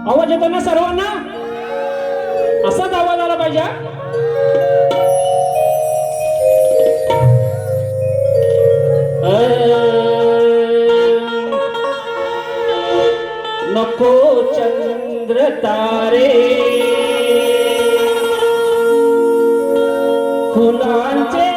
आवाज येतो ना सर्वांना? असाच आवाज आला पाहिजे. नको चंद्र तारे फुलांचे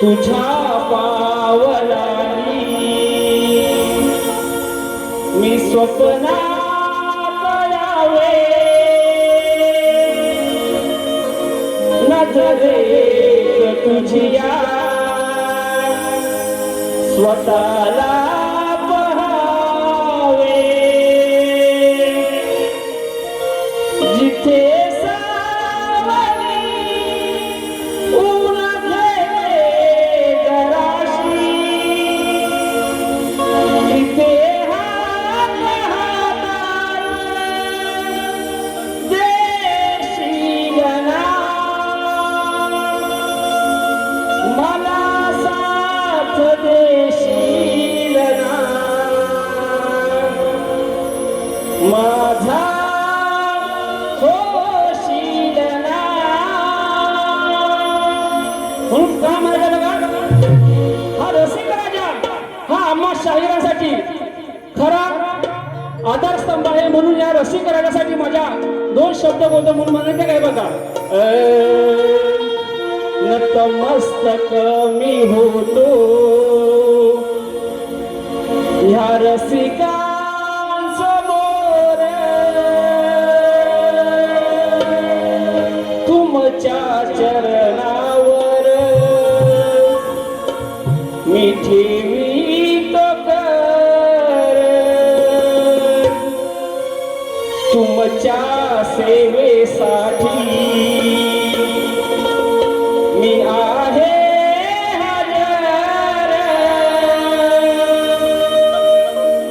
तुझ्या पावलांनी मी स्वप्नात यावे नजरेत तुझ्या स्वतःला पहावे जिथे माझा होशीलना म्हणून का मार्ग लगा. हा रसिक राजा हा आम्हा शाहिरासाठी खरा आधारस्तंभ आहे. म्हणून या रसिक राजासाठी माझ्या दोन शब्द बोलतो म्हणून म्हणायचे काय बघा. नतमस्तक मी होतो ह्या रसिका चरणावर मी ठेवीतो कर तुमच्या सेवेसाठी मी आहे हजर.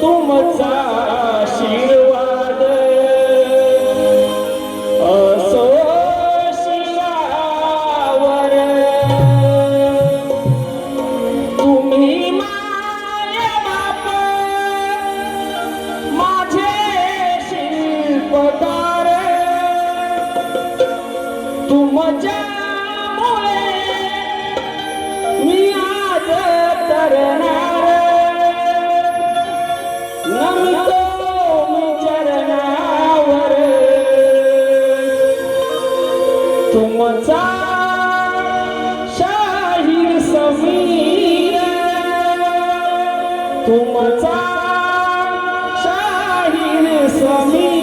तुमचा आशीर्वाद असो तुमच्यामुळे मी आज तरणार नमतो मी चरणावर तुमचा शाहीर समीर तुमचा शाहीर समीर.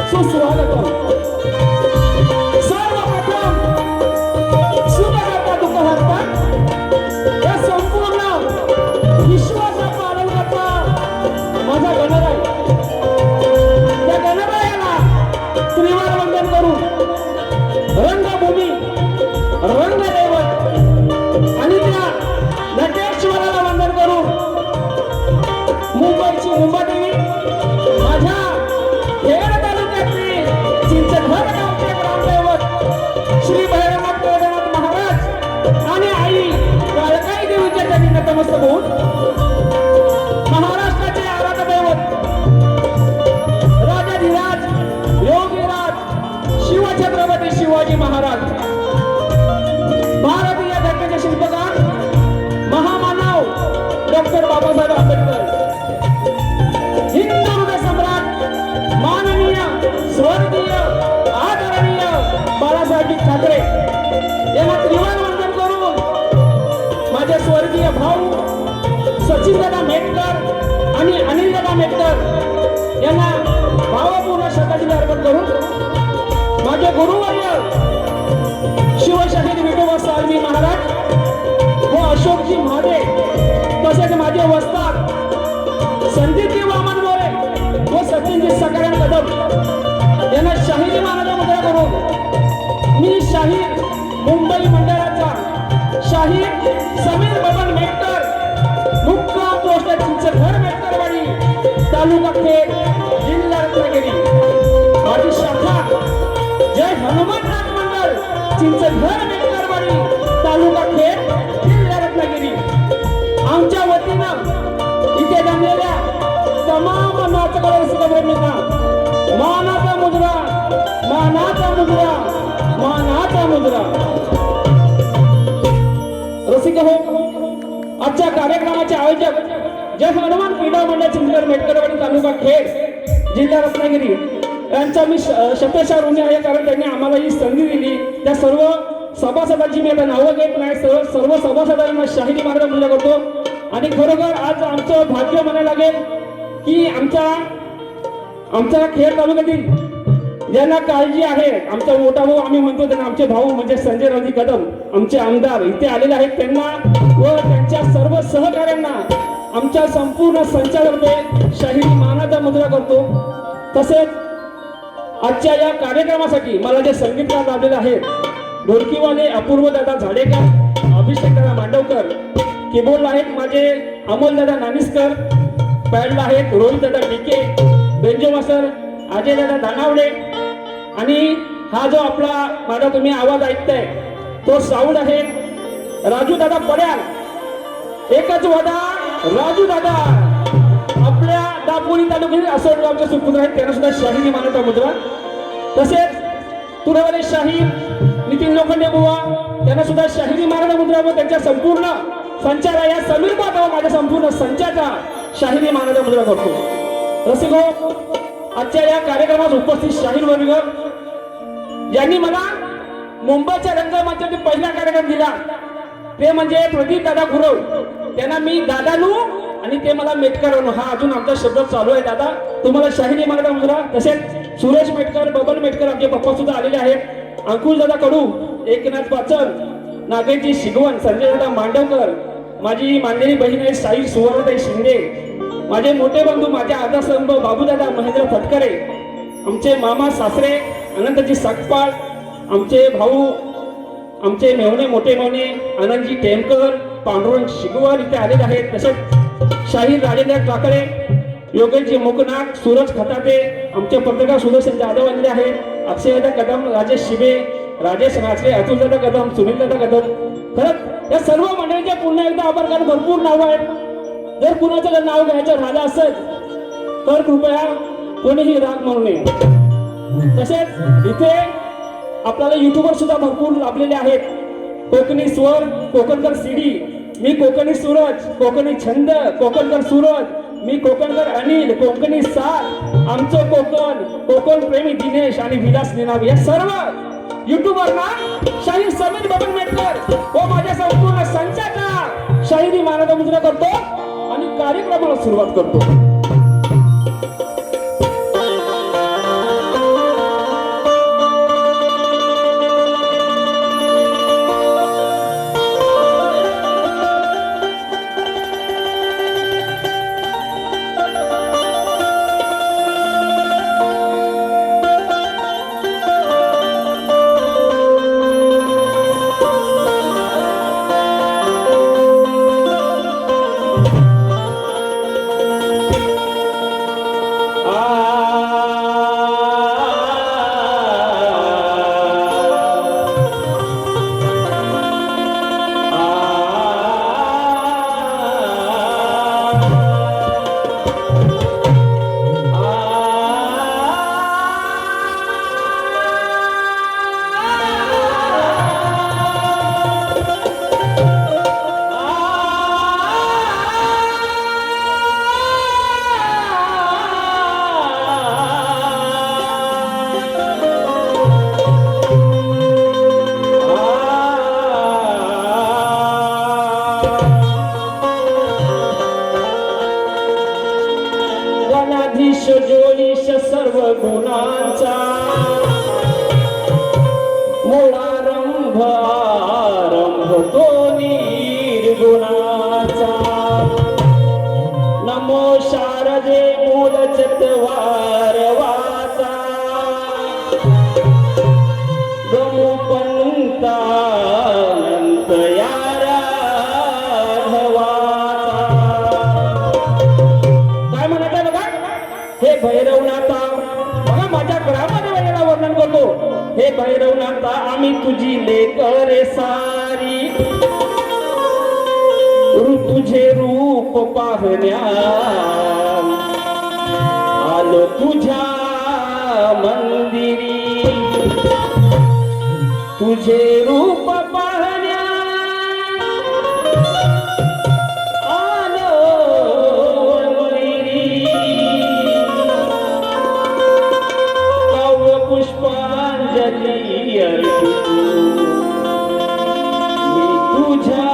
सुस्वागतम सर्वप्रथम मुंबादेवी माझ्या खेड तालुक्यातली चिंचघर गावचे ग्रामदैवत श्री भैरवनाथ केदारनाथ महाराज आणि आई काळकाई देवीच्या चरणी नतमस्तक होऊन महाराष्ट्राचे आराध्य दैवत राजाधिराज योगीराज शिवछत्रपती शिवाजी महाराज भारतीय घटनेचे शिल्पकार महामानव डॉक्टर बाबासाहेब आंबेडकर हिंदू हृदय सम्राट माननीय स्वर्गीय आदरणीय बाळासाहेब ठाकरे यांना त्रिवार वंदन करून माझे स्वर्गीय भाऊ सचिनदादा मेटकर आणि अनिलदादा मेटकर यांना भावपूर्ण श्रद्धांजली अर्पण करून माझे गुरुवर्य शिवशाहीर विठोबा साळवी महाराज व अशोकजी महादे तसेच माझे वस्ताद संदीपजी वामन मोरे व सचिनजी सकाराम कदम यांना शाहिरी महाराजा मुद्रा करून मी शाहीर मुंबई मंडळाचा शाहीर समीर बबन मेटकर मुक्काम पोस्ट चिंचघर मेटकरवाडी तालुका खेड जिल्हा रत्नागिरी माझी शाखा जय हनुमान नाथ मंडळ चिंचघर मेटकरवाडी तालुका खेड जिल्हा रत्नागिरी आमच्या वतीनं इथे जमलेल्या तमाम नाचकला रसिकांना मानाचा मुद्रा मानाचा मुद्रा मानाचा मुद्रा रसिक हो आजच्या कार्यक्रमाचे आयोजक जय हनुमान क्रीडा मंडळ चिंचघर मेटकरवाडी तालुका खेड जिल्हा रत्नागिरी यांचा मी शतशः ऋणी आहे कारण त्यांनी आम्हाला ही संधी दिली त्या सर्व सभासदांची मी आता नावं घेत नाही सर्व सभासदांना शाहिरी महाराज मुद्रा करतो आणि खरोखर आज आमचं भाग्य म्हणायला लागेल की आमच्या खेड तालुक्यातील ज्यांना काळजी आहे आमचा मोठा भाऊ आम्ही म्हणतो त्यांना आमचे भाऊ म्हणजे संजय रावजी कदम आमचे आमदार इथे आलेले आहेत त्यांना व त्यांच्या सर्व सहकाऱ्यांना आमच्या संपूर्ण संचालकातर्फे शाहिरी मानाचा मुद्रा करतो तसेच आजच्या या कार्यक्रमासाठी मला जे संगीतकार लाभलेले आहेत ढोलकीवाले अपूर्व दादा झाडेकर अभिषेक दादा मांडवकर कीबोर्डला आहेत माझे अमोल दादा नानिस्कर पॅडला आहेत रोहित दादा डिके बेंजो मास्टर अजय दादा दानावडे आणि हा जो आपला माझा तुम्ही आवाज ऐकताय तो साऊंड आहे राजू दादा पड्याल एकच वदा राजू दादा आपल्या दापोली तालुक्यातील असोडगावचे सुपुत्र आहेत त्यांना सुद्धा शाहिरी मानाचा मुद्रा तसेच तुरवले शाहीर नितीन लोखंडे बुवा त्यांना सुद्धा शाहिरी मानाचा मुद्रा व त्यांच्या संपूर्ण संचारा या समीर बाबा माझ्या संपूर्ण संचाचा शाहिरी मानाचा मुद्रा करतो रसिको आजच्या या कार्यक्रमात उपस्थित शाहीर वर्ग ज्यांनी मला मुंबईच्या रंगमंचावरती पहिला कार्यक्रम दिला ते म्हणजे प्रदीप दादा गुरव त्यांना मी दादानू आणि ते मला मेटकर हा अजून आमचा शब्द चालू आहे दादा तुम्हाला शाहिरी मानाचा मुद्रा तसेच सुरेश मेटकर बबन मेटकर आमचे पप्पा सुद्धा आलेले आहेत अंकुश दादा कडू एकनाथ पाचन नागेशजी शिगवण संजय दादा मांडवकर माझी मानलेली बहीण आहे साई सुवर्णताई शिंदे माझे मोठे बंधू माझे आधारस्तंभ बाबूदादा महेंद्र फटकरे आमचे मामा सासरे अनंतजी साकपाळ आमचे भाऊ आमचे मेवणे मोठे मेवणे आनंदजी टेमकर पांडुरंग शिगवार इथे आलेले आहेत तसेच शाहीर राजेंद्र काकडे योगेशजी मुकनाक सूरज खताते आमचे पत्रकार सुदर्शन जाधव आलेले आहेत अक्षयदादा कदम राजेश शिबे राजेश नाचले अतुलदादा कदम सुनीलदादा कदम खरंच या सर्व मंडळींचे पुन्हा एकदा आभार कारण भरपूर नाव आहेत जर कुणाचं जर नाव घ्यायचं राहिलं असेल तर कृपया कोणीही राग म्हणू नये तसेच इथे आपल्याला युट्यूबर सुद्धा भरपूर लाभलेले आहेत कोकणी स्वर कोकणकर सीडी मी कोकणी सूरज कोकणी छंद कोकणकर सूरज मी कोकणकर अनिल कोकणी सार आमचं कोकण प्रेमी दिनेश आणि विलास निनाव या सर्व युट्यूबरना शाहीर समीर बबन मेटकर व माझ्या संपूर्ण संचाचा शाहिरी मानाचा मुद्रा करतो आणि कार्यक्रमाला सुरुवात करतो जगदीश जोईश सर्व गुणांचा मूळारंभ आरंभ तो निर्गुणाचा नमो शारदे मूल चत्वार वाचा गमू पंता अनंत यारा भवाचा काय म्हणत बघा हे भैरवनाथा बघा माझ्या ग्रामाने वेळेला वर्णन करतो हे भैरवनाथा आम्ही तुझी लेकरे सारी तुझे रूप पाहण्या आलो तुझ्या मंदिरी तुझे रूप पाहण्या आलो मंदिरी काव्य पुष्पांजली अर्पू मी तुझ्या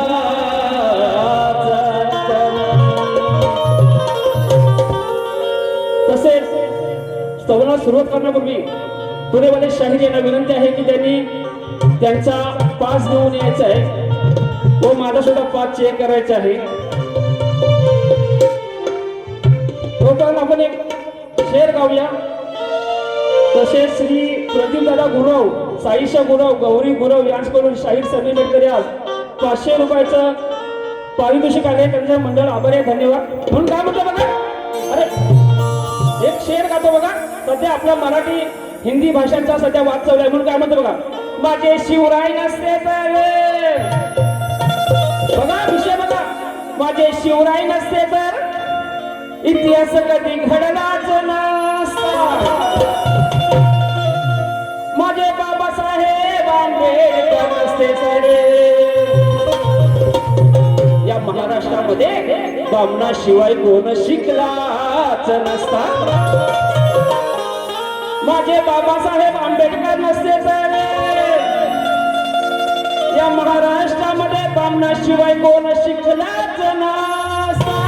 स्तवनाला सुरुवात करण्यापूर्वी पुणेवाले शाहीर यांना विनंती आहे की त्यांनी त्यांचा पास घेऊन यायचा आहे व माझा सुद्धा पास चेक करायचा आहे. तोपर्यंत आपण एक शेर गाऊया. तसेच श्री प्रदीप दादा गुरव, साईशा गुरव, गौरी गुरव यांच्याकडून शाहीर सर्टिफिकेट तरी आज 500 रुपयाचं पारितोषिक आले. त्यांचं मंडळ आभारी आहे, धन्यवाद. म्हणून काय म्हटलं बघा, अरे एक शेर गातो बघा. सध्या आपला मराठी हिंदी भाषांचा सध्या वाद चालू आहे. म्हणून काय म्हणतो बघा, माझे शिवराय नसते तर बघा विषय बघा, माझे शिवराय नसते तर इतिहास कधी घडलाच नसता. माझे बाबासाहेब आंबेडकर नसते तर या महाराष्ट्रामध्ये बामणाशिवाय कोण शिकलाच नसता. माझे बाबासाहेब आंबेडकर नसते तर या महाराष्ट्रामध्ये बामणाशिवाय कोण शिकलाच नसता.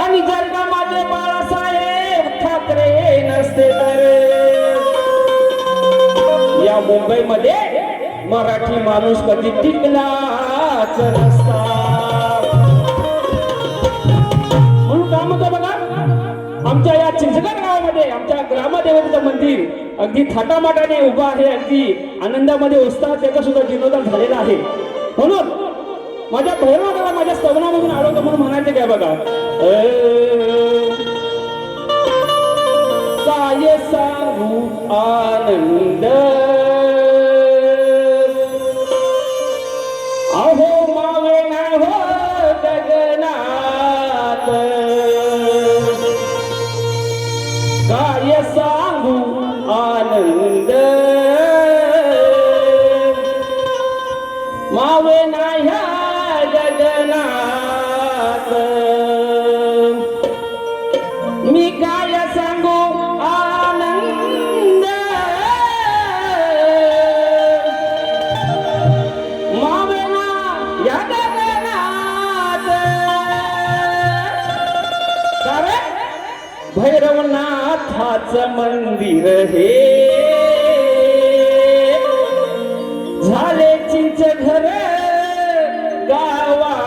आणि जर का माझे बाळासाहेब ठाकरे नसते तर या मुंबईमध्ये मराठी माणूस कधी टिकलाच नसता. म्हणून काय म्हणतो बघा, आमच्या या चिंचगड गावामध्ये आमच्या ग्रामदेवतेचं मंदिर अगदी थाटामाटाने उभा आहे, अगदी आनंदामध्ये उत्साह त्याचा सुद्धा जीर्णोद्धार झालेला आहे. म्हणून माझ्या भैरवाला माझ्या स्तवनामधून आढळतो म्हणून म्हणायचं काय बघा, काय सांगू आनंद अहो मावे ना हो गगनात, काय सांगू आनंद मावे ना ह्या गगनात. मी काय सांगू आनंद मावे ना या गगनात. कारण भैरवनाथाचं मंदिर हे झाले चिंच घर गावात.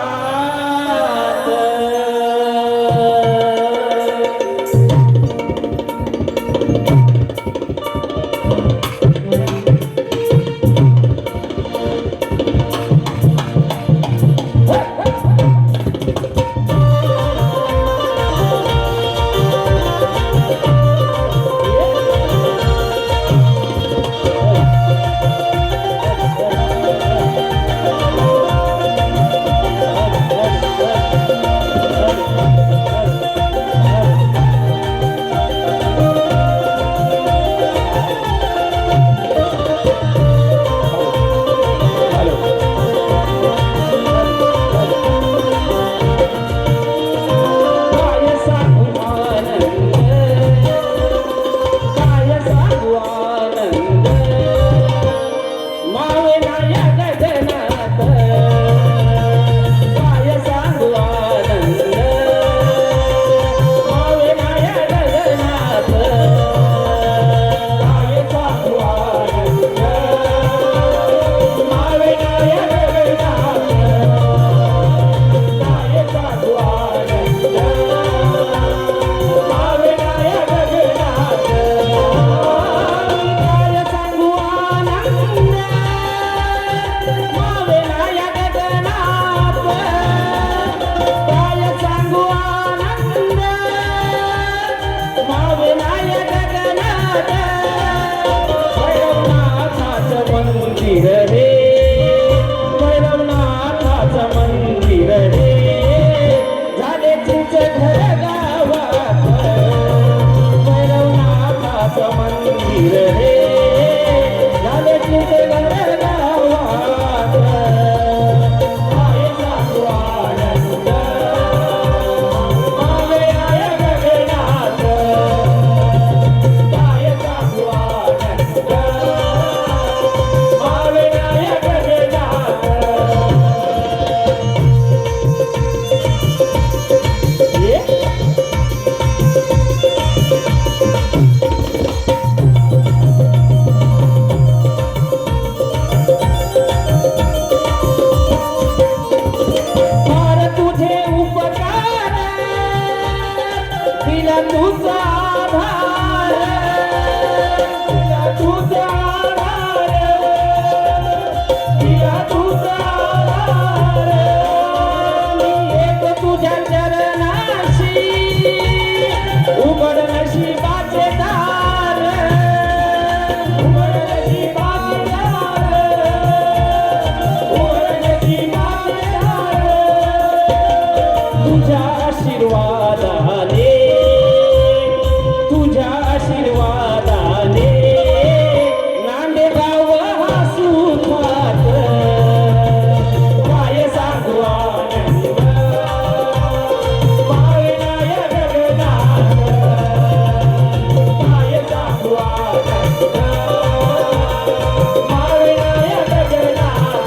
घर गावात भैरवनाथाचं मंदिर रे झाले तुझे घर गावात आहे साधू आनंद मावेराया गगनात आहे साधू आनंद मावेराया गगनात फार तुझे उपकार दिला तुझा आधार दिला तुझा आधार दिला तुझा आधार मी एक तुझ्या चरणाशी उघड नशिबाचे दार उघड नशिबाचे दार उघड नशिबाचे दार तुझ्या आशीर्वादाने तुझ्या आशीर्वादाने नांदेगाव हा सुखात काय सांगू आनंद मावेराया गगनात काय सांगू आनंद मावेराया गगनात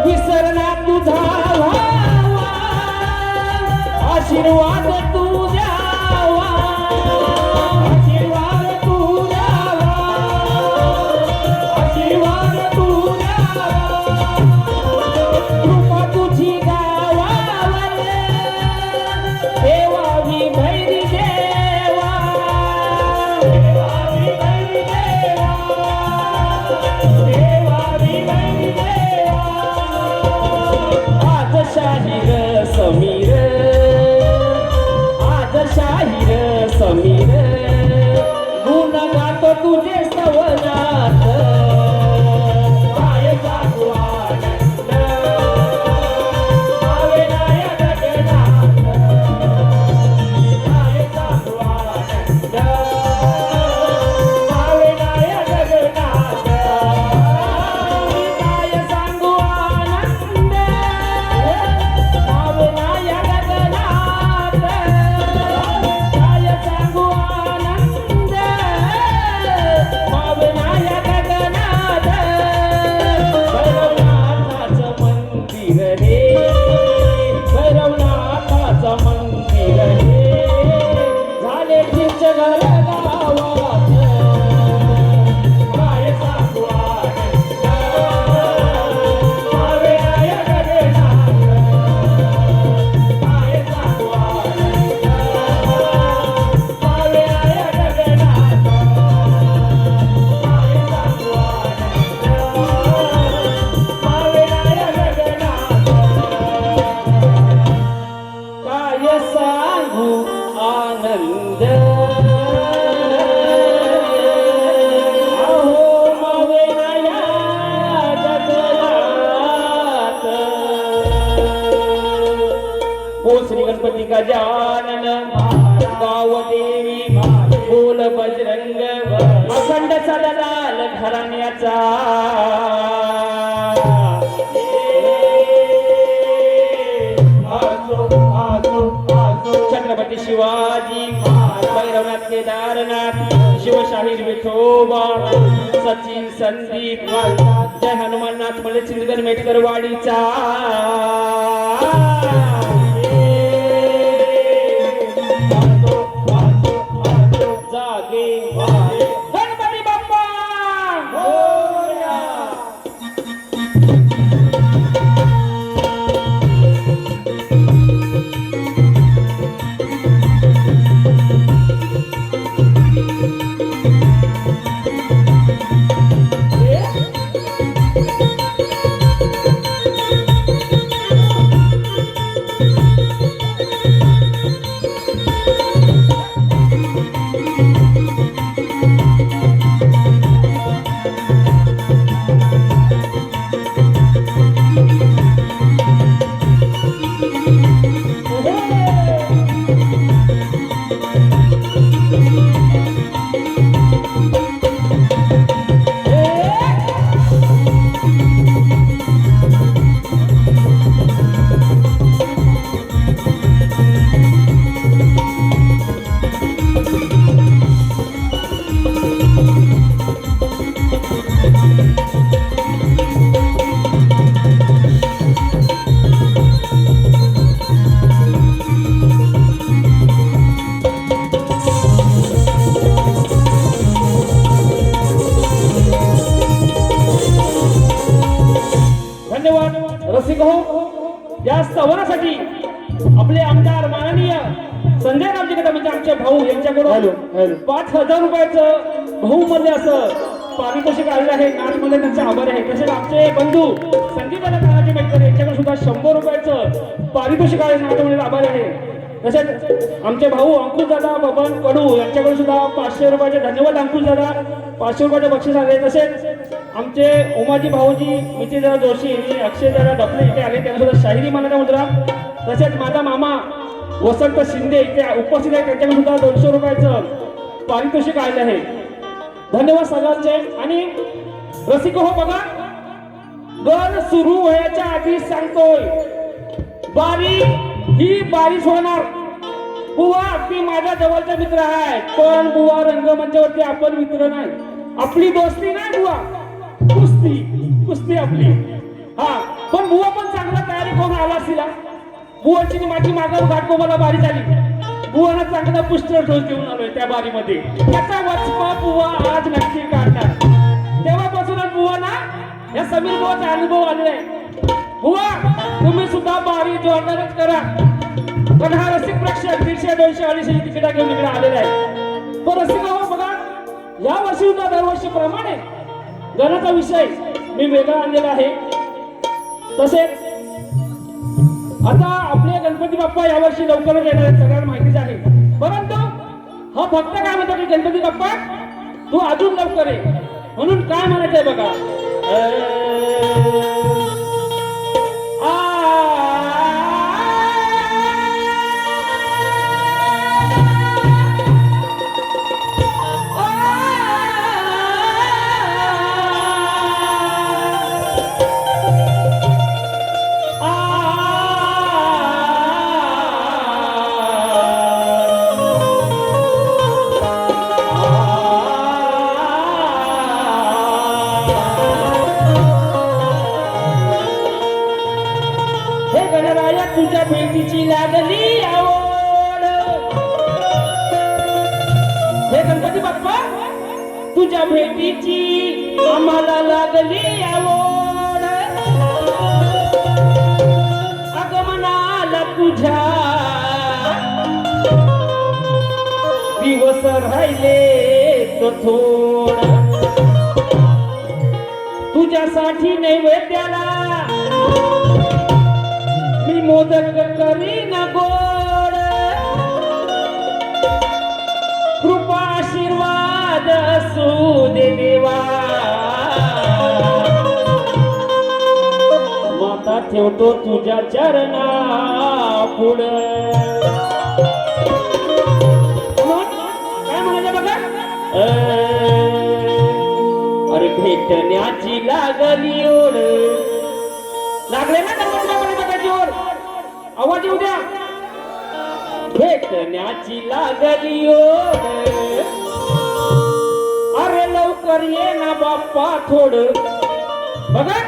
विसरला तुझा व्हावा आशीर्वाद तू द्यावा आशीर्वाद तू द्यावा आशीर्वाद तू द्यावा कृपा तुझी गावावर देवावी भैरी देवा देवावी भैरी देवा देवावी भैरी देवा आज शाहीर समीर आज शाहीर समीर गुण गातो तुझे स्तवनात काय सांगू आनंद मावेराया गगनात काय सांगू आनंद मावेराया गगनात काय सांगू आनंद मावेराया गगनात काय सांगू आनंद मावेराया गगनात भैरवनाथाचं मंदिर रे भैरवनाथाचं मंदिर रे झाले तुमच्या घर गावात काय सांगू आनंद मावेराया गगनात काय सांगू आनंद मावेराया गगनात काय सांगू आनंद मावेराया गगनात काय सांगू आनंद अहो मावेराया गगनात ओ श्री गणपती गजानन गाव देवी बोल बजरंग अखंड सदलाल घराण्याचा छत्रपती शिवाजी भैरवनाथ केदारनाथ शिवशाहीर विठोबा सचिन संदीप जय हनुमाननाथ मले सिंदगर मेटकर वाडीचा जागे गणपती बाप्पा मोरया. रसिक हो, या सवनासाठी आपले आमदार माननीय संजय रावजी कदम म्हणजे आमचे भाऊ यांच्याकडून 5,000 रुपयाचं बहुमूल्य असं पारितोषिक आलेलं आहे. नाचमध्ये त्यांचे आभार आहे. तसेच आमचे बंधू संगीताला तानाजी मेटकर यांच्याकडे सुद्धा 100 रुपयाचं पारितोषिक आले. नाचमध्ये आभार आहे. तसेच आमचे भाऊ अंकुश दादा बबन कडू यांच्याकडे सुद्धा 500 रुपयाचे धन्यवाद. अंकुश दादा 500 रुपयाचे बक्षीस आले. तसेच आमचे उमाजी भाऊजी मितीदादा जोशी आणि अक्षय दादा डफले इथे आले, त्यांना सुद्धा शाहिरी मानाचा मुद्रा. तसेच माझा मामा वसंत शिंदे इथे उपस्थित आहे, त्यांच्याकडे सुद्धा 200 रुपयाचं पारितोषिक आले आहे. धन्यवाद सगळ्यांचे. आणि रसिक हो बघा, गण सुरू व्हायच्या आधी सांगतोय, बारी ही बारीच होणार. बुवा अगदी माझ्या जवळचा मित्र आहे, पण बुवा रंगमंचावरती आपण मित्र नाही. आपली दोस्ती नाही बुवा, कुस्ती कुस्ती आपली. हा पण बुवा पण चांगला तयारी करून आला असला. बुवाची माझी मागावर घाटकोबाला बारी झाली. बुवाला चांगला पुष्टर डोस देऊन आलोय त्या बारीमध्ये. त्याचा वचपा बुवा आज नक्की काढणार. तेव्हापासूनच बुवा ना या समीर बुवाचा अनुभव आलेला आहे. बुवा तुम्ही सुद्धा बारी जोरदारच करा, पण हा रसिक प्रेक्षक 150, 200, 250 तिकिटा घेऊन इकडे आलेला आहे. तो रसिक हो बघा, या वर्षी सुद्धा दरवर्षीप्रमाणे गणाचा विषय मी वेगळा आणलेला आहे. तसेच आता आपले गणपती बाप्पा यावर्षी लवकरच येणार आहेत, सगळ्यांना माहितीच आहे. परंतु हा भक्त काय म्हणतो की गणपती बाप्पा तू अजून लवकर ये, म्हणून काय म्हणायचंय बघा, तुझ्या भेटीची लागली आवड. हे गणपती बाप्पा तुझ्या भेटीची आम्हाला लागली आवड. आगमनाला तुझ्या दिवस राहिले तो थोड. तुझ्यासाठी नैवेद्याला मोदक करीन गोड. कृपा आशीर्वाद असू दे देवा. माता ठेवतो तुझ्या चरणा पुढं. काय म्हणायचं बघा, अरे भेटण्याची लागली ओढ. लागले ना जोर आवाज येऊ द्या. भेटण्याची लागली ओढ. अरे लवकर ये ना बाप्पा थोड. बघा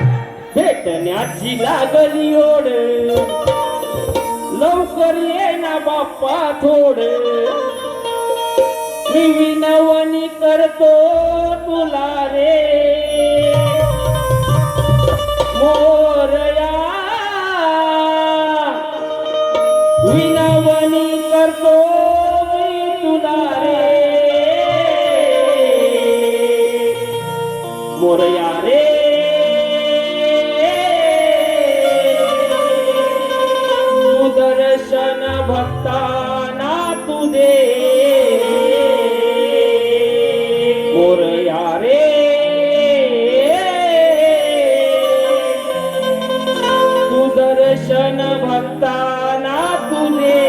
भेटण्याची लागली ओढ. लवकर ये ना बाप्पा थोड. मी विनवणी करतो तुला रे मोरया. विनवणी करतो मी तुला रे मोरया रे. तू दर्शन भक्तांना तू दे मोरया रे. तू दर्शन भक्तांना तू दे.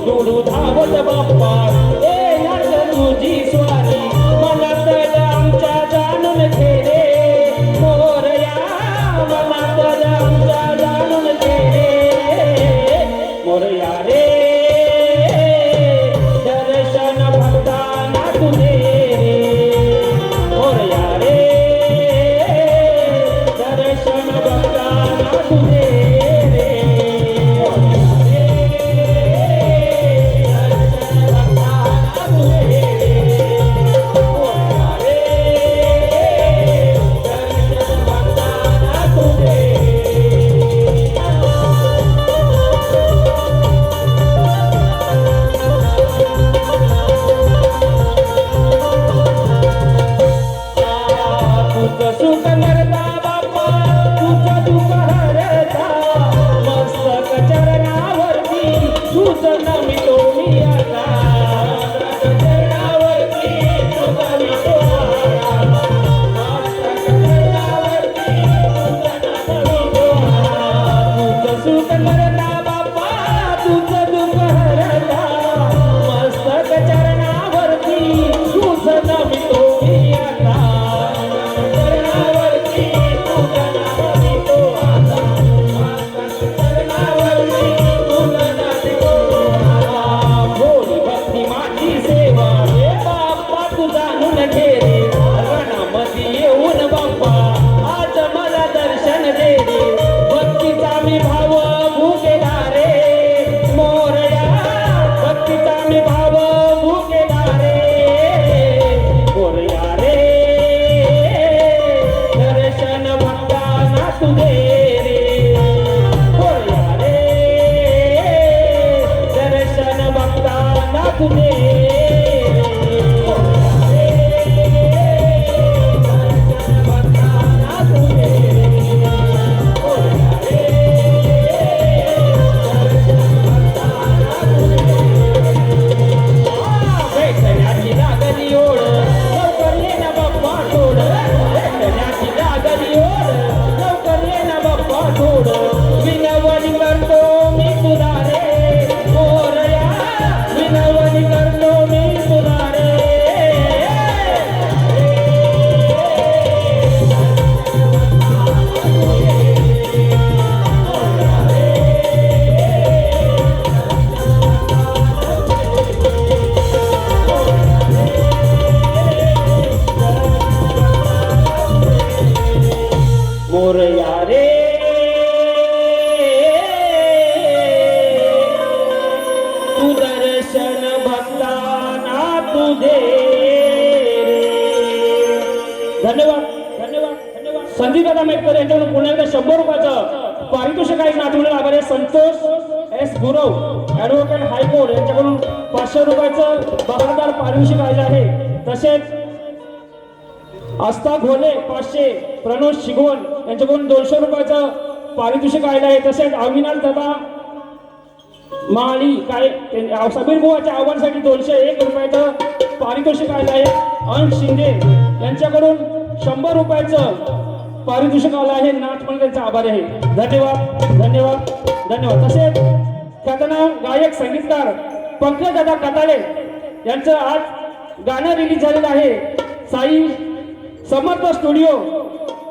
दुडू धावत बाप्पा येणार तुझी स्वारी मनात आमच्या जाणून घे रे मोरया मनात आमच्या जाणून घे रे मोरया रे दर्शन भक्तांना तुझे मोरया रे तू दर्शन भक्तांना तुझे धन्यवाद धन्यवाद धन्यवाद संदीप दादा मेटकर यांच्याकडून पुन्हा एकदा 100 रुपयाचं पारितोषिक आहे नातवंडाला आभार आहे Santosh S Gurav advocate high court यांच्याकडून 500 रुपयाचं बहारदार पारितोषिक आले आहे तसेच आस्था घोले 500 प्रणोद शिगवण यांच्याकडून 200 रुपयाचं पारितोषिक आलेलं आहे तसेच अविनाश दादा माळी काय समीर बुवाच्या आव्हानासाठी 201 रुपयाचं पारितोषिक आलेलं आहे अंश शिंदे यांच्याकडून 100 रुपयाचं पारितोषिक आलं आहे नाथ म्हणून त्यांचा आभार आहे धन्यवाद धन्यवाद धन्यवाद तसेच ख्यातनाम गायक संगीतकार पंकज दादा कताळे यांचं आज गाणं रिलीज झालेलं आहे साई समर्थ स्टुडिओ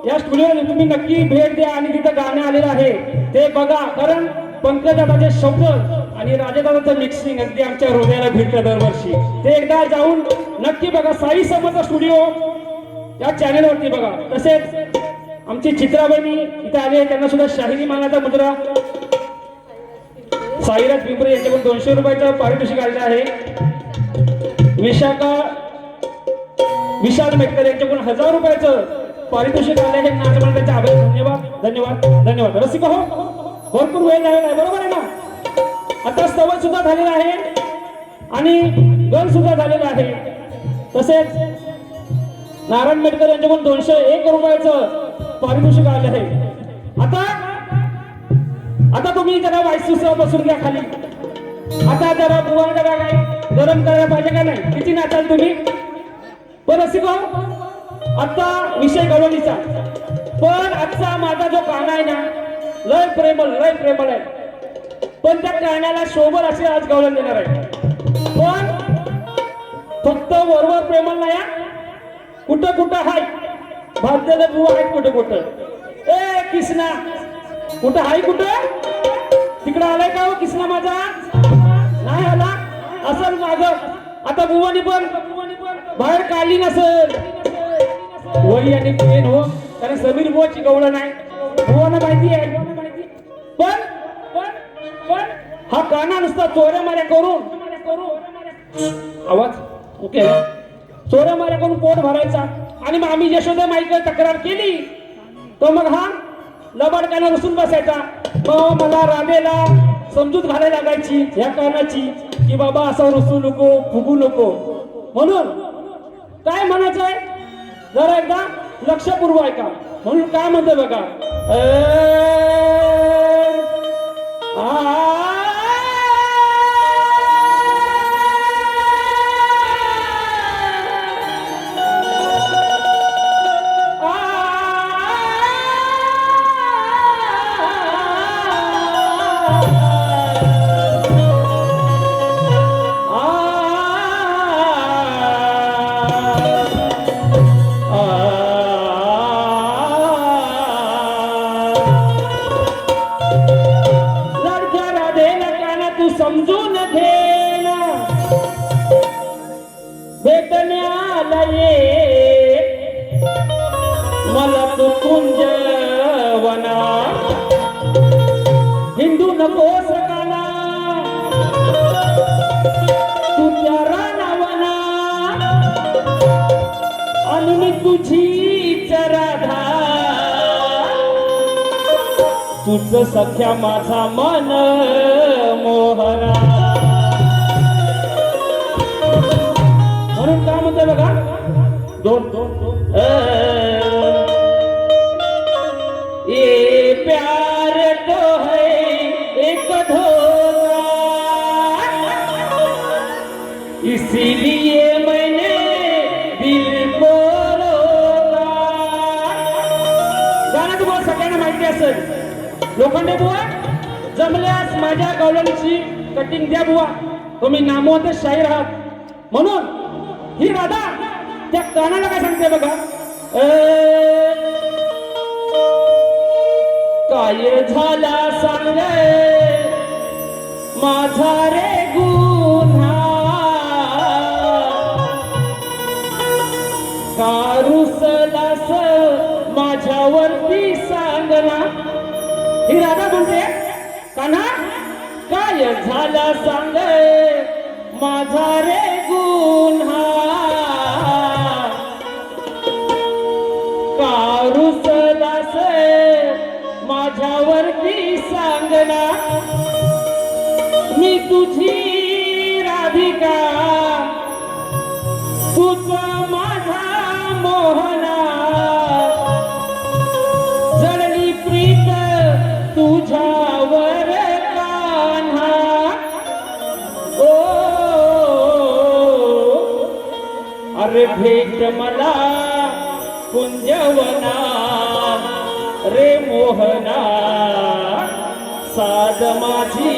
या स्टुडिओला तुम्ही नक्की भेट द्या आणि तिथं गाणं आलेलं आहे ते बघा कारण पंकज दादाचे शब्द आणि राजादादाचं मिक्सिंग अगदी आमच्या हृदयाला भेटतं दरवर्षी ते एकदा जाऊन नक्की बघा साई समर्थ स्टुडिओ या चॅनेलवरती बघा तसेच आमची चित्राबाई इथे आले त्यांना सुद्धा शाहिरी मानाचा मुद्रा साईराज पिंपरे यांच्याकडून 200 रुपयाचं पारितोषिक आलेलं आहे विशाल मेटकर यांच्याकडून 1000 रुपयाचं पारितोषिक आले आहे नाच मंडळाचे आभार धन्यवाद धन्यवाद धन्यवाद रसिक हो भरपूर वेळ झालेला आहे बरोबर आहे ना आता स्तवन सुद्धा झालेला आहे आणि गण सुद्धा झालेला आहे तसेच नारायण मेटकर यांच्याकडून 201 रुपयाचं पारितोषिक आले आहे आता तुम्ही जरा वाईस बसून घ्या खाली आता जरा बुवा जरा काय गरम करायला पाहिजे का नाही किती नाचाल तुम्ही बरं शिको आता विषय गवळणीचा पण आजचा माझा जो गाणं आहे ना लय प्रेमळ आहे पण त्या कानाला शोभर असे आज गवळण देणार आहे. पण फक्त वरवर प्रेमल नाही हा. कुठं कुठं हाय भाजलेले बुवा आहेत कुठं कुठं. ए किसना कुठं हाय कुठं तिकडं आलाय का हो किसना माझा नाही आला असल माग. आता बुवानी पण बाहेर काढली नसल वही आणि पेन हो कारण समीर बुवाची गवळण आहे बुवाना माहिती आहे. पण हा काना नुसता चोऱ्या माऱ्या करून आवाज ओके चोऱ्या माऱ्या करून पोट भरायचा आणि मग आम्ही यशोदा माईकडे तक्रार केली तर मग हा लबाड काना रुसून बसायचा. मग मला राधेला समजूत घालायला लागायची ह्या कानाची की बाबा असं रुसू नको फुगू नको. म्हणून काय म्हणायचं आहे जरा एकदा लक्षपूर्वक ऐका. म्हणून काय म्हणतो बघा समजून घेना भेटण्याला ये मला तू कुंजवना हिंदू नकोस काना तू त्या रानावना आणि मी तुझीच राधा तुझ सख्या माझा मन मोहना. म्हणून काय म्हणते बघा दोन ये प्यार तो है एक धोखा इसीलिए मैंने दिल को रोका. गाणं तुम्हाला सगळ्यांना माहिती असेल. लोखंडे बुवा जमल्यास माझ्या गवळणीची कटिंग द्या बुवा तुम्ही नामवंत शाहीर आहात. म्हणून ही राधा त्या कानाला काय सांगते बघा काय झाला सांग माझा रे गुन्हा का रुसलास माझ्यावरती सांगना. ही राधा म्हणते कान्हा काय झाला सांग माझा रे गुन्हा का रुसलास माझ्यावरती सांगना. मी तुझी राधिका तुझा माझा मोहना जडली प्रीत तुझ्यावर कान्हा. ओ अरे भेट मला कुंजवना रे मोहना साध माझी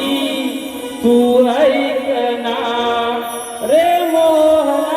तू ऐकना रे मोहना.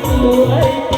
तू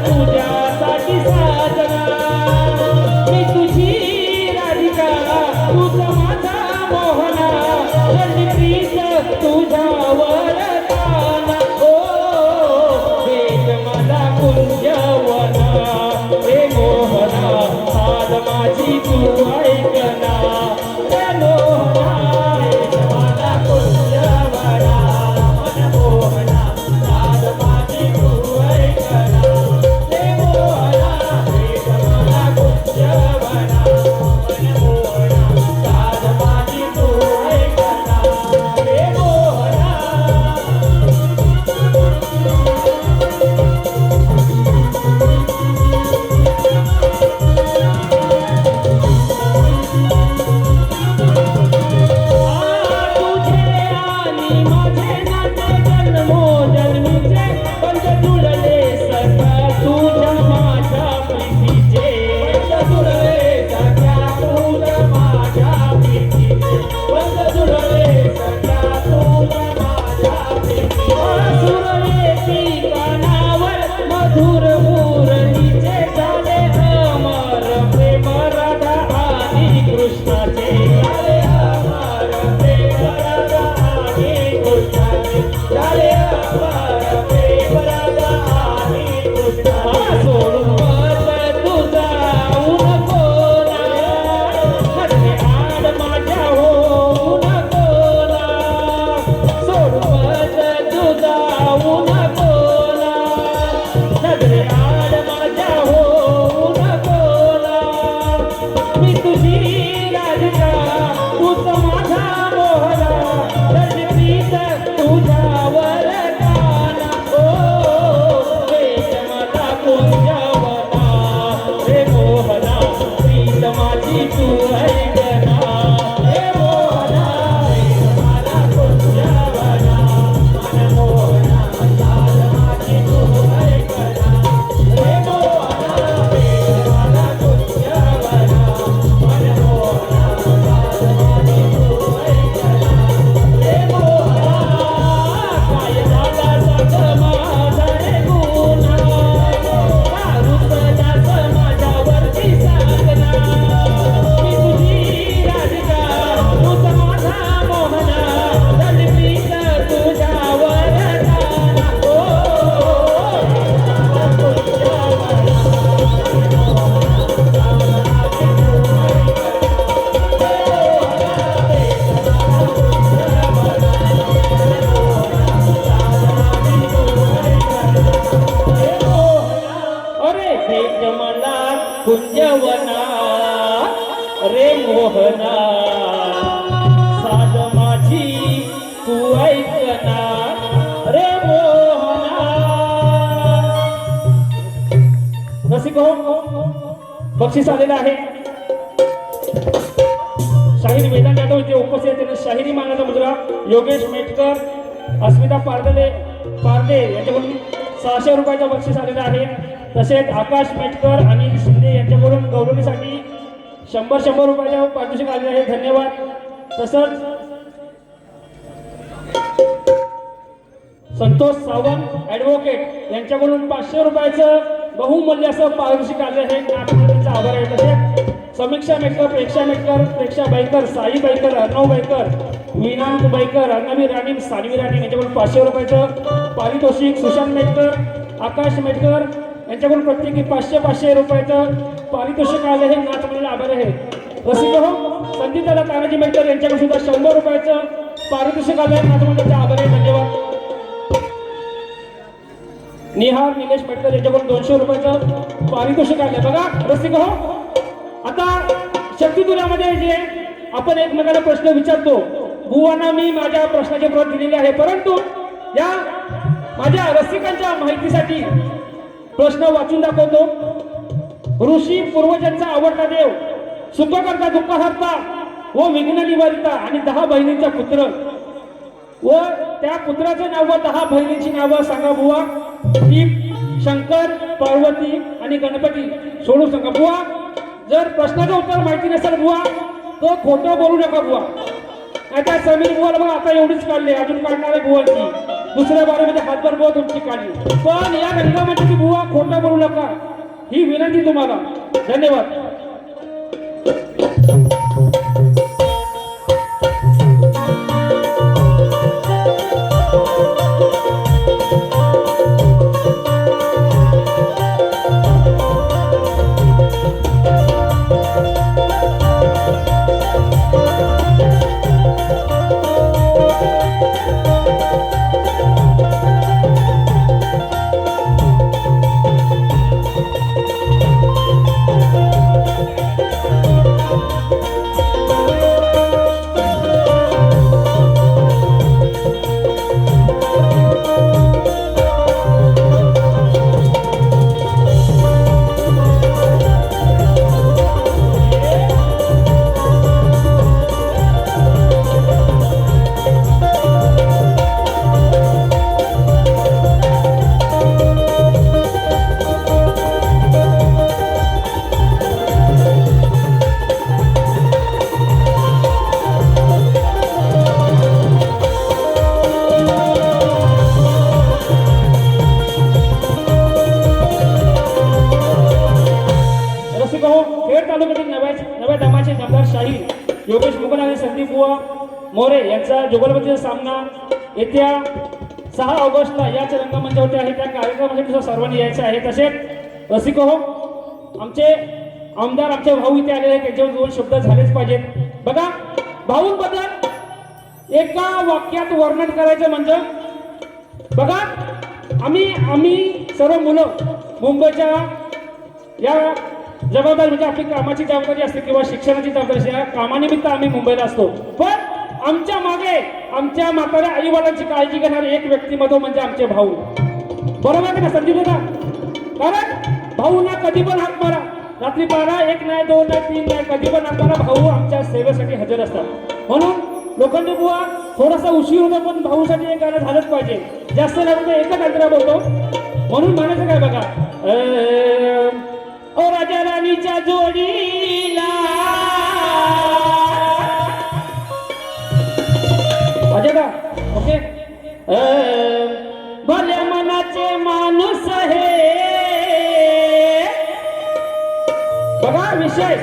तुझ्यासाठी साजना मी तुझी राधिका तूच माझा मोहना रडली प्रीत तुझ्यावर ताना ओ भेट मला कुंजवना रे मोहना आज माझी तू ऐकना रे मोहना भेट मला कुंजवना मन मोहना आज माझी तू ऐकना रे मोहना भेट मला कुंजवना मन मोहना आज माझी तू ऐकना रे मोहना तुझे आणि माझे नाते जन्मोजन्मीचे पंच जुळले सख्या तुझ्या माझ्या प्रीतीचे पंच जुळले सख्या तुझ्या माझ्या प्रीतीचे पंच जुळले सख्या तुझ्या माझ्या प्रीतीचे सुरलेची कानावर मधुर मुरलीचे झाले अमर प्रेम राधा आणि कृष्णाचे झाले अमर प्रेम राधा आणि कृष्णाचे झाले अमर प्रेम राधा आणि कृष्णाचे सोडून पद तुझा नको नजरे आड माझ्या होऊ नको सोडून पद तुझा नको नजरे आड माझ्या होऊ नको मी तुझी राधिका तूच माझा मोहना रडली प्रीत तुझ्यावर ताना ओ भेट मला कुंजवना रे मोहना प्रीत माझी तू ऐकना रे मोहना भेट मला कुंजवना मन मोहना आज माझी तू ऐकना रे मोहना भेट मला कुंजवना मन मोहना आज माझी तू ऐकना रे मोहना काय झाला सग माझा रे गुन्हा रुतलास माझ्यावरती साधना मी तुझी राधिका तूच माझा मोहना रडली प्रीत तुझ्यावर ताना ओ अरे भेट मला कुंजवना रे मोहना साध माझी तू ऐकना रे मोहना रसिक हो बक्षीस आलेलं आहे शाहीर वेदांत यादव इथे उपस्थित आहेत. त्यांना शाहिरी मानाचा मुजरा योगेश मेटकर अस्मिता पारदे यांच्याकडून 600 रुपयाचं बक्षीस आलेलं आहे. तसेच आकाश मेटकर अनिल शिंदे यांच्याकडून गौरवणीसाठी 100 रुपयाचं पारितोषिक आलेलं आहे. धन्यवाद. तसंच संतोष सावंत ॲडव्होकेट यांच्याकडून 500 रुपयाचं बहुमूल्य असं पारितोषिक आले आहे. त्यांचा आभार आहे. तसेच समीक्षा मेटकर, प्रेक्षा बाईकर, साई बाईकर, अर्णव बाईकर, विनांत बाईकर, अर्णवी राणी, सानवी राणी यांच्याकडून 500 रुपयाचं पारितोषिक. सुशांत मेटकर, आकाश मेटकर यांच्याकडून प्रत्येकी 500 रुपयाचं पारितोषिक आले आहे. नाच म्हणून आभार आहे. रसिक हो संगीताला तानाजी मेटकर यांच्याकडून सुद्धा 100 रुपयाचं पारितोषिक आले आहे. नाच म्हणून आभार आहे. धन्यवाद. निहार निलेश मेटकर यांच्याकडून 200 रुपयाचं पारितोषिक आले. बघा रसिक हो आता शक्तितुल्यामध्ये जे आपण एकमेकांना प्रश्न विचारतो, बुवांना मी माझ्या प्रश्नाचे उत्तर दिलेले आहे, परंतु या माझ्या रसिकांच्या माहितीसाठी प्रश्न वाचून दाखवतो. ऋषी पूर्वजांचा आवडता देव, सुख करता दुःख हरता व विघ्न निवारिता आणि 10 बहिणींचा पुत्र व त्या पुत्राचं नाव व 10 बहिणींची नावं सांगा बुवा. ती शंकर, पार्वती आणि गणपती सोडून सांगा बुवा. जर प्रश्नाचं उत्तर माहिती नसेल बुवा तो खोटं बोलू नका बुवा. आता समीर बुवाला बघा आता एवढीच काढले, अजून काढणार आहे बुवाची. दुसऱ्या बारीमध्ये हातभर बुवा तुमची काढली, पण या रंगमंचाची बुवा खोटं बोलू नका, ही विनंती तुम्हाला. धन्यवाद. नव्या दमाचे दमदार शाहीर योगेश मुकुंद आणि संदीप बुवा मोरे यांचा जुगलबंदीचा सामना येत्या 6 ऑगस्टला याच रंगमंचावरती आहे. त्या कार्यक्रमासाठी सर्वांनी यायचे आहे. तसेच रसिक हो, आमचे आमदार आमचे भाऊ इथे आलेले आहेत, त्यांच्यावर 2 शब्द झालेच पाहिजेत. बघा, भाऊंबद्दल एका वाक्यात वर्णन करायचं म्हणजे बघा, आम्ही सर्व मुलं मुंबईच्या या जबाबदारी म्हणजे आपली कामाची जबाबदारी असते किंवा शिक्षणाची जबाबदारी असते, या कामानिमित्त आम्ही मुंबईला असतो. पण आमच्या मागे आमच्या म्हाताऱ्या आई वडिलांची काळजी घेणारे एक व्यक्तिमत्व म्हणजे आमचे भाऊ. बरोबर आहे ना संदीप दादा? कारण भाऊना कधी पण हात मारा, रात्री 12, 1 नाही, 2 नाही, 3 नाही, कधी पण हात मारा, भाऊ आमच्या सेवेसाठी हजर असतात. म्हणून लोखंडे बुवा थोडासा उशीर होतो, पण भाऊसाठी एक गाणं झालंच पाहिजे. जास्त नाही तर एकच अंतरा बोलतो, म्हणून म्हणायचं काय बघा, ओ राजा राणीच्या जोडीला अजय का ओके, भल्या मनाचे माणूस हे बघा विषय,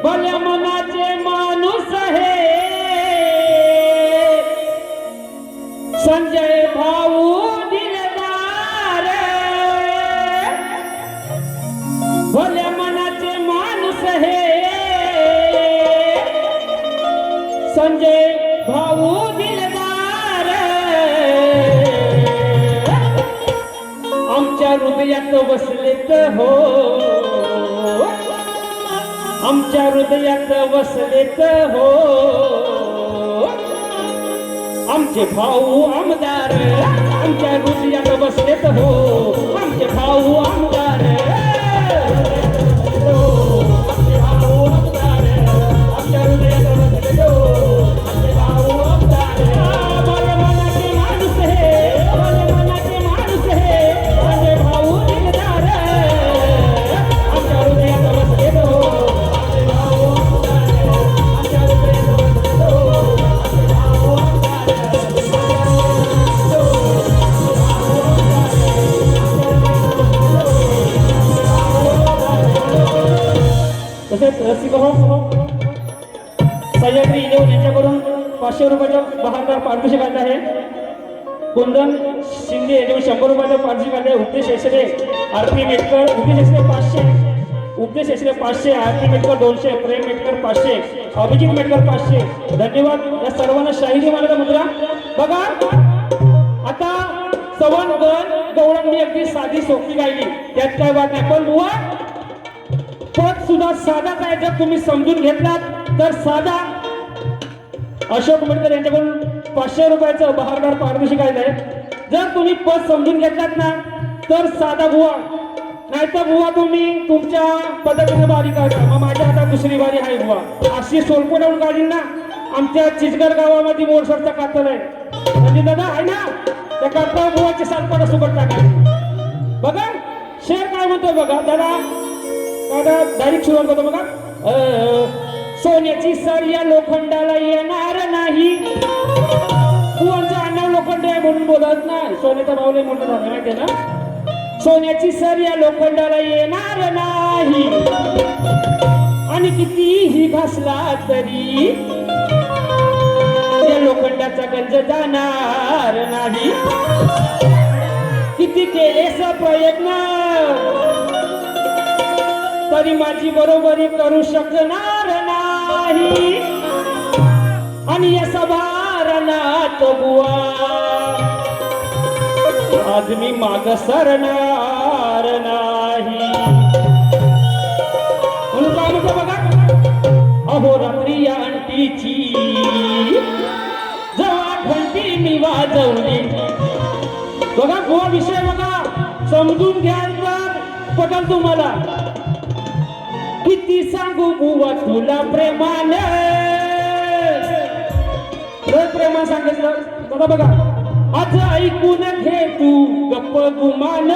भल्या मनाचे माणूस हे संजय भाऊ दिलदार, भल्या मनाचे माणूस हे संजय भाऊ दिलदार, आमच्या हृदयात बसलेत हो, आमच्या हृदयात बसलेत हो, आमचे भाऊ आमदार, आमच्या हृदयात बसलेत हो, आमचे भाऊ आमदार, आमचे भाऊ आमदार, आमच्या हृदयात बसलेत हो, आमचे भाऊ आमदार, भले मनाचे माणूस हे, भले मनाचे माणूस हे, आमचे भाऊ दिलदार, आमच्या हृदयात बसलेत हो, आमचे भाऊ आमदार, आमच्या हृदयात बसलेत हो, आमचे भाऊ आमदार. तसेच रसिक हो, सह्याद्री इलेवन यांच्याकडून 500 रुपयाचं बहारदार पारितोषिक आलं आहे. कुंदन शिंदे यांच्याकडून 100 रुपयाचं पारितोषिक आलं आहे. उपदेश एसरे, आरती मेटकर, उपदेश एसरे 500, उपदेश एसरे 500, आरती मेटकर 200, प्रेम मेटकर 500, अभिजित मेटकर 500. धन्यवाद या सर्वांना. शाहिरी मानाचा मुद्रा बघा. आता सवन गण गवळण मी अगदी साधी सोपी गायली, त्यात काय बात नाही, पण बुवा पद सुद्धा साधाच आहे. जर तुम्ही समजून घेतलात तर साधा. अशोक मेटकर यांच्याकडून 500 रुपयाचं बहारदार पारितोषिक आलेलं आहे. जर तुम्ही पद समजून घेतलात ना तर साधा बुवा, नाहीतर बुवा तुम्ही तुमच्या पद्धतीने बारी काढा. मग माझ्या आता दुसरी बारी आहे बुवा, अशी सोलपोटावून काढीन ना. आमच्या चिचगर गावामध्ये मोरसरचा कातल आहे, म्हणजे दादा आहे ना, त्या कातळ बुवाचे सातपाडा सुकट टाकायचे. बघा शेर काय म्हणतो बघा दादा, डायरेक्ट सुरुवात करतो बघा. सोन्याची सर या लोखंडाला येणार नाही. बुवांचं आडनाव लोखंडे आहे म्हणून बोलत नाही. सोन्याचा भाव लय मोठा झाला माहितीये ना. सोन्याची सर या लोखंडाला येणार नाही आणि कितीही घासला तरी या लोखंडाचा गंज जाणार नाही. किती केलेस प्रयत्न तरी माझी बरोबरी करू शकणार नाही आणि या सभारणात बुवा आज मी माग सरणार नाही. म्हणून काय म्हणतो बघा, अहो रात्री या अंटीची जेव्हा घंटी मी वाजवली. बघा बुवा विषय बघा, समजून घ्या तर पटल तुम्हाला. किती सांगू बुवा तुला प्रेमाने, प्रेमा सांगितलं बघा बघा. आज ऐकून घे तू गप्प गुमान,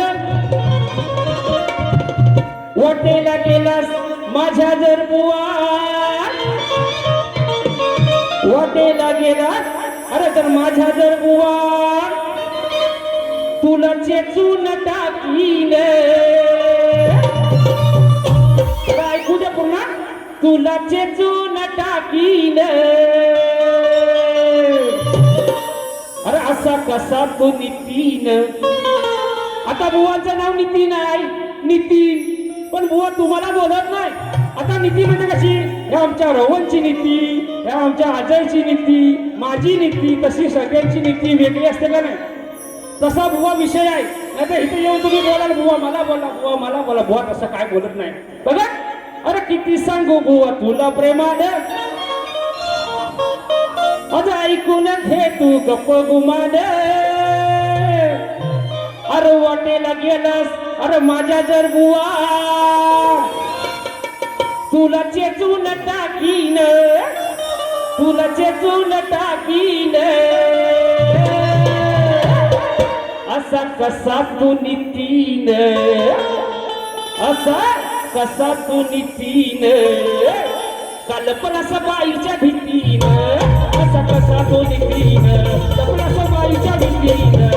वाटेला गेलास माझ्या जर बुवा, वाटेला गेलास अरे तर माझ्या जर बुवा तुला चेचून टाकीन. ऐकू दे पुन्हा, तुला चेचून टाकीन. अरे असा कसा तू नितीन. आता बुवाचं नाव नितीन आहे, नितीन, पण बुवा तुम्हाला बोलत नाही. आता नीती म्हणजे कशी, ह्या आमच्या रवंची नीती, ह्या आमच्या आजयची नीती, माझी नीती, तशी सगळ्यांची नीती वेगळी असते का नाही. तसा बुवा विषय आहे. आता इथे येऊन तुम्ही बोलाल बुवा मला बोला, बुवा मला बोला. बुवा तसं काय बोलत नाही बघा. अरे किती सांगू बुवा तुला प्रेमाने, आज ऐकून घे तू गप्प गुमान. अरे वाटेला गेलास अरे माझ्या जर बुवा तुला चेचून टाकीन, तुला चेचून टाकीन. असा कसा तू नितीन, असा कसा तू नितीन. कल्पना बाईच्या भीतीन, असा कसा तो नितीन. कल्पना बाईच्या भीतीन.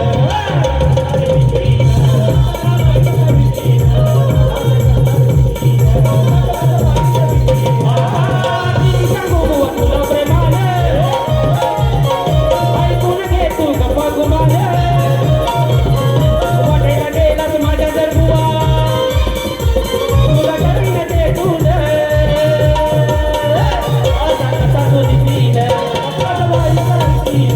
तुला प्रेमाने ऐकून घे तू गप्पा गुमाने. वाटेला गेलास माझ्या जर बुवा तुला करीन ते तुझ. असा कसा तो नितीन, असा बाईचा नितीन.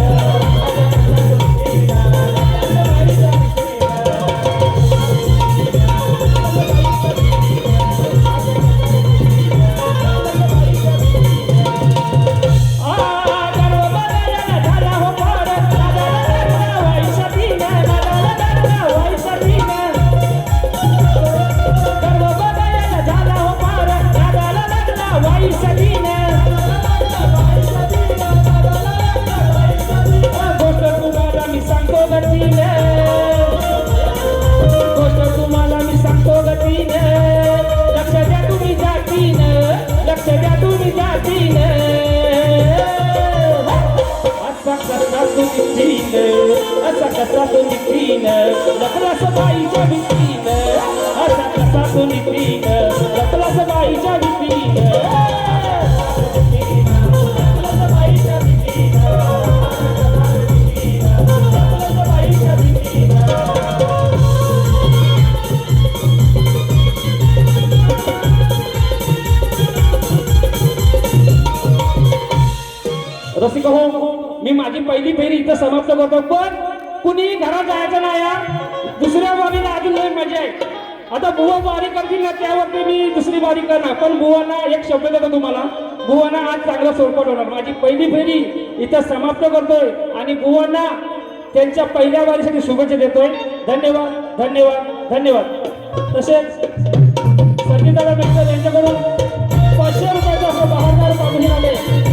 असा कसा तो नितीन. लपलास बाईच्या भीतीन, असा कसा तो नितीन. लपलास बाईच्या भीतीन. रसिक हो, मी माझी पहिली फेरी इथं समाप्त करतो. पण कुणी घरात जायचं नाही यार. दुसऱ्या वारीला अजून लय मजा आहे. आता बुवा वारी करतील ना त्यावरती मी दुसरी वारी करणार. पण बुवांना एक शब्द देतो तुम्हाला, बुवांना आज चांगला सोडपट होणार. माझी पहिली फेरी इथं समाप्त करतोय आणि बुवांना त्यांच्या पहिल्या वारीसाठी शुभेच्छा देतोय. धन्यवाद धन्यवाद धन्यवाद. तसेच संगीताला मित्र यांच्याकडून 500 रुपयाचा असं बहारदार पाठवून आले.